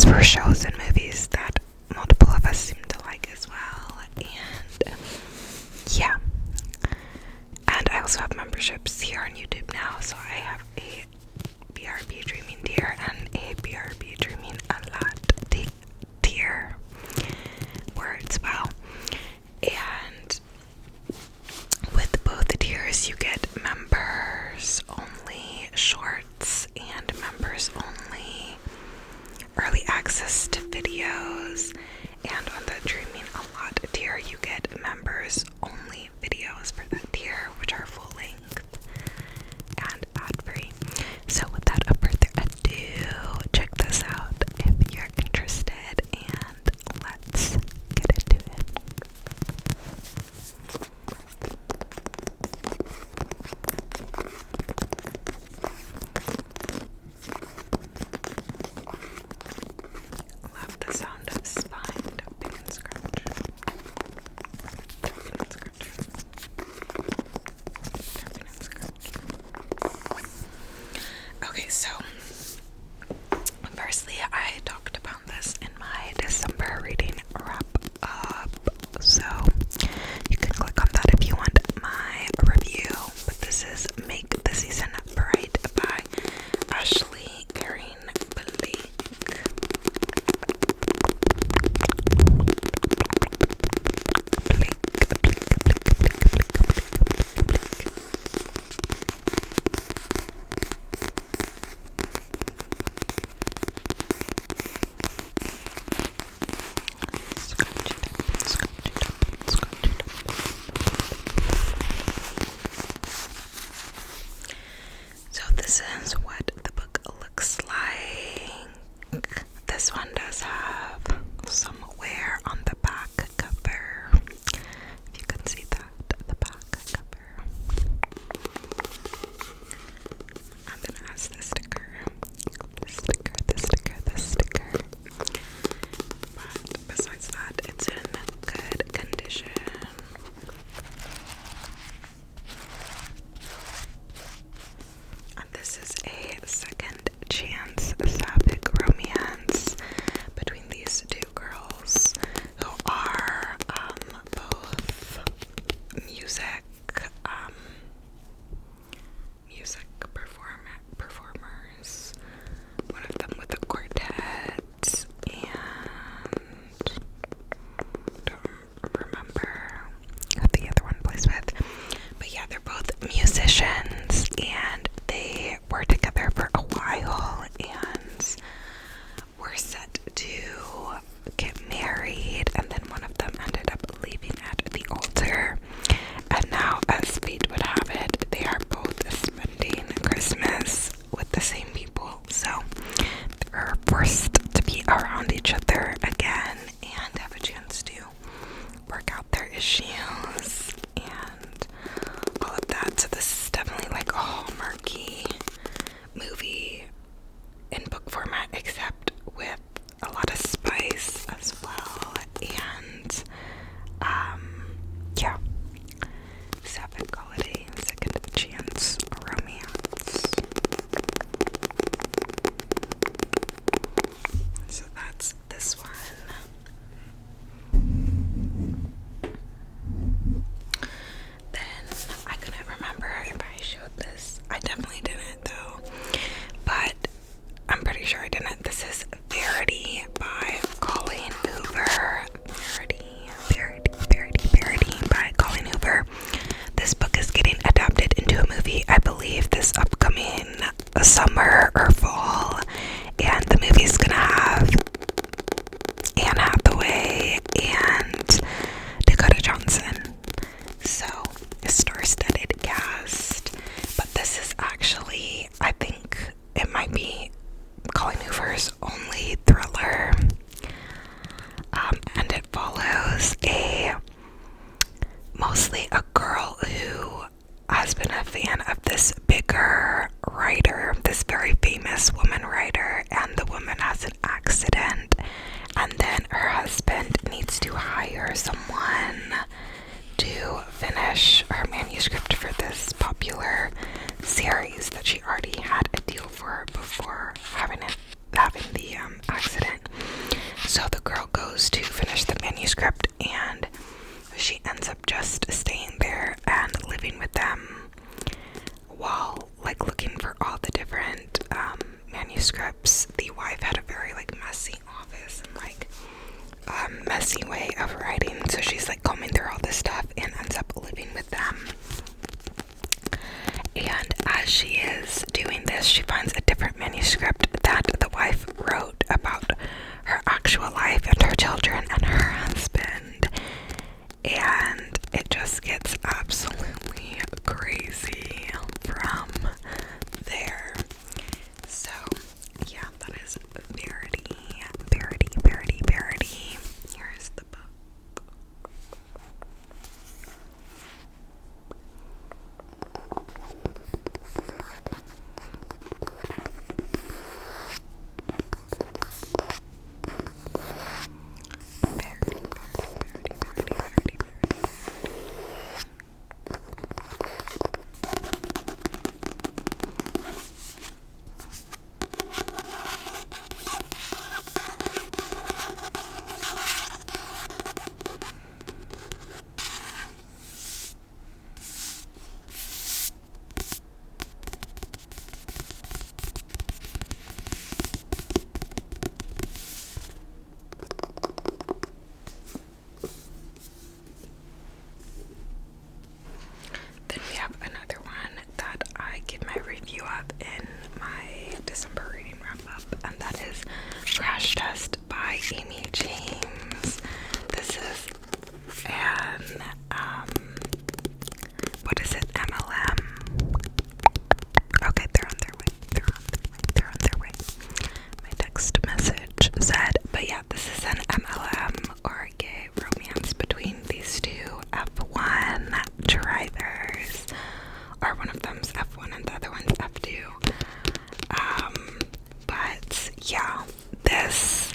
those were shows and movies that multiple of us seem to like as well. And yeah. And I also have memberships here on YouTube now, so I have a BRB Dreaming tier and a BRB Dreaming a lot tier. Words, wow. And with both tiers, you get members only shorts and members only early access to videos. And on the Dreaming a Lot tier, you get members only videos for that tier, which are full length and ad free. So without further ado, check this out if you're interested, and let's get into it. Love the sound of spine tapping and scratch. Tapping and scratch. Tapping and scratch. Okay, so firstly, I talked about this in my December reading wrap up, so you can click on that if you want my review. But this is Make the Season Bright by Ashley Erin Blake. So this is what the book looks like. This one does have some wear on the back cover. If you can see that, the back cover. And then it has the sticker. The sticker. But besides that, it's in good condition. And this is a second chance sapphic romance between these two girls who are both music performers. One of them with a quartet, and don't remember who the other one plays with. But yeah, they're both musicians, and they were together for a while and were set to get married, and then one of them ended up leaving at the altar. And now, as fate would have it, they are both spending Christmas with the same people, so they're forced to be around each other again and have a chance to work out their issues and all of that. So this is definitely like a Hallmarky movie in book format, except with a lot of spice as well. And yeah, sapphic holiday, second chance romance. So that's this one. Then I couldn't remember if I showed this. I definitely didn't though, but I'm pretty sure I didn't. This is Verity by Colleen Hoover. Verity by Colleen Hoover. This book is getting adapted into a movie, I believe, this upcoming summer or fall, and the movie's gonna have Anne Hathaway and Dakota Johnson. So, a star-studded cast. But this is actually, I think it might be Colleen Hoover's only thriller. And it follows mostly a girl who has been a fan of this bigger writer, this very famous woman writer, and the woman has an accident, and then her husband needs to hire someone to finish her manuscript for this popular series that she already had a deal for before having the accident. So the girl goes to finish the manuscript, and she ends up just staying there and living with them while like looking for all the different manuscripts. The wife had a very like messy office and like messy way of writing, so she's like combing through all this stuff and ends up living with them. And as she is doing this, she finds a different manuscript that the wife wrote about her actual life and her children and her husband, and it just gets absolutely crazy from there. So yeah, that is Verity. Here's the book. Then we have another one that I give my review of in my December reading wrap up, and that is Crash Test by Amy James. This is an what is it? MLM. Okay, they're on their way. They're on their way. My text message said, but yeah, this is an MLM or gay romance between these two F1 drivers, or one of them's F1 and the other one's F2. But yeah, this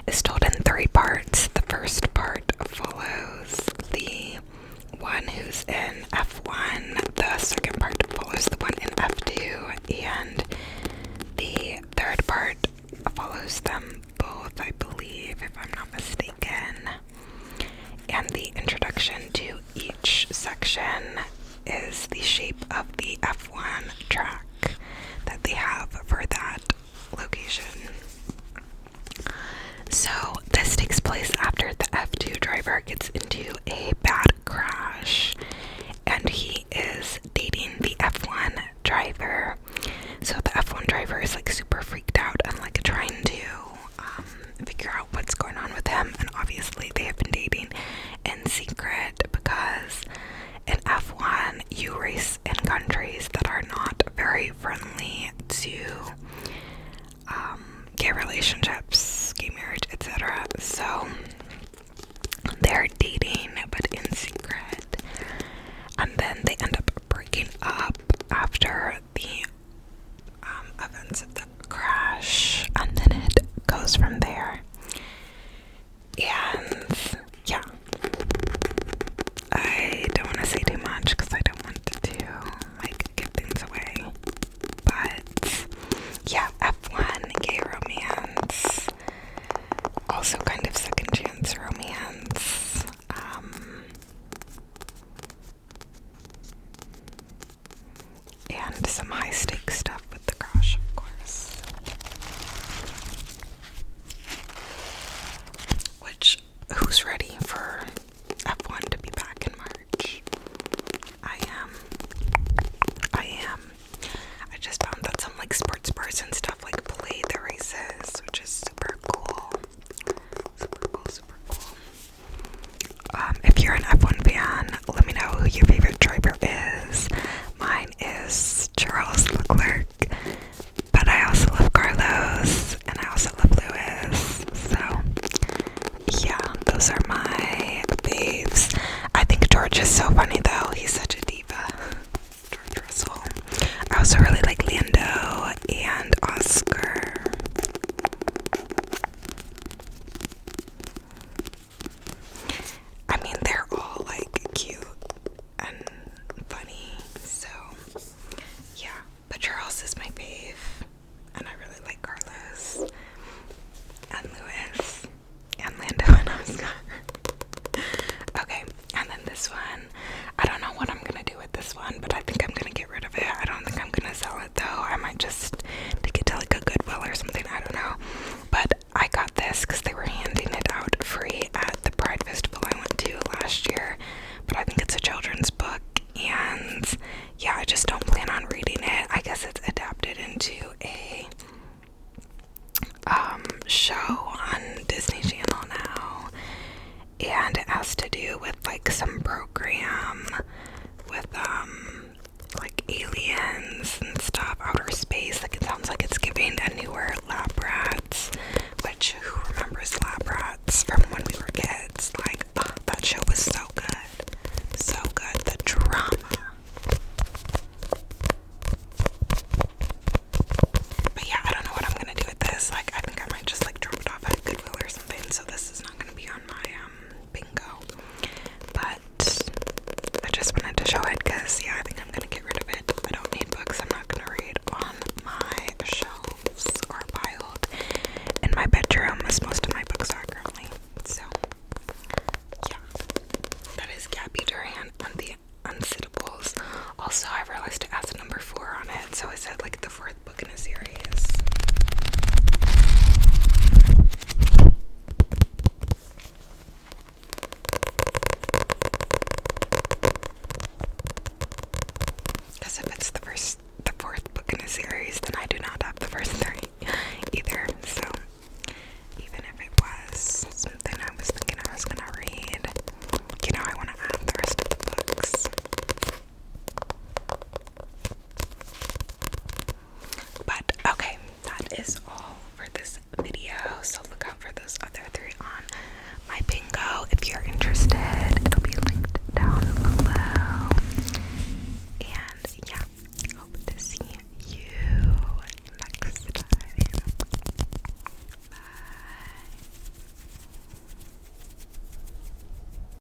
is told in 3 parts. The first part follows the one who's in F1, the second part follows the one in F2, and the third part follows them both, I believe, if I'm not mistaken. And the introduction to each section is the shape of the F1 track that they have for that location. So this takes place after the F2 driver gets into a bad crash, and he is dating the F1 driver. So the F1 driver is like super freaked out and like trying to figure out what's going on with him, and obviously they have been dating in secret because in F1 you race in countries that are not very friendly to gay relationships, gay marriage, etc. So they're dating but in secret, and then they end up breaking up after the events of the crash, and then it goes from there. And yeah, I don't want to say too much because I don't want to like give things away, but yeah, F1 gay romance, also kind of second chance romance, and some high stakes stuff with the crash, of course. Which, who's ready for F1 to be back in March? I am. I just found that some like sports bars and stuff like play the races, which is super cool. Super cool. If you're an F1 fan, let me know who your favorite driver is. Mine is Charles Leclerc, but I also love Carlos, and I also love Lewis. So yeah, those are my faves. I think George is so funny though. He's such a diva. George Russell. I also really like Lando and Oscar. I mean, they're all like cute and funny, so yeah, but Charles is my fave, and I really like Carlos and Lewis. do with like some program with like aliens and stuff, outer space.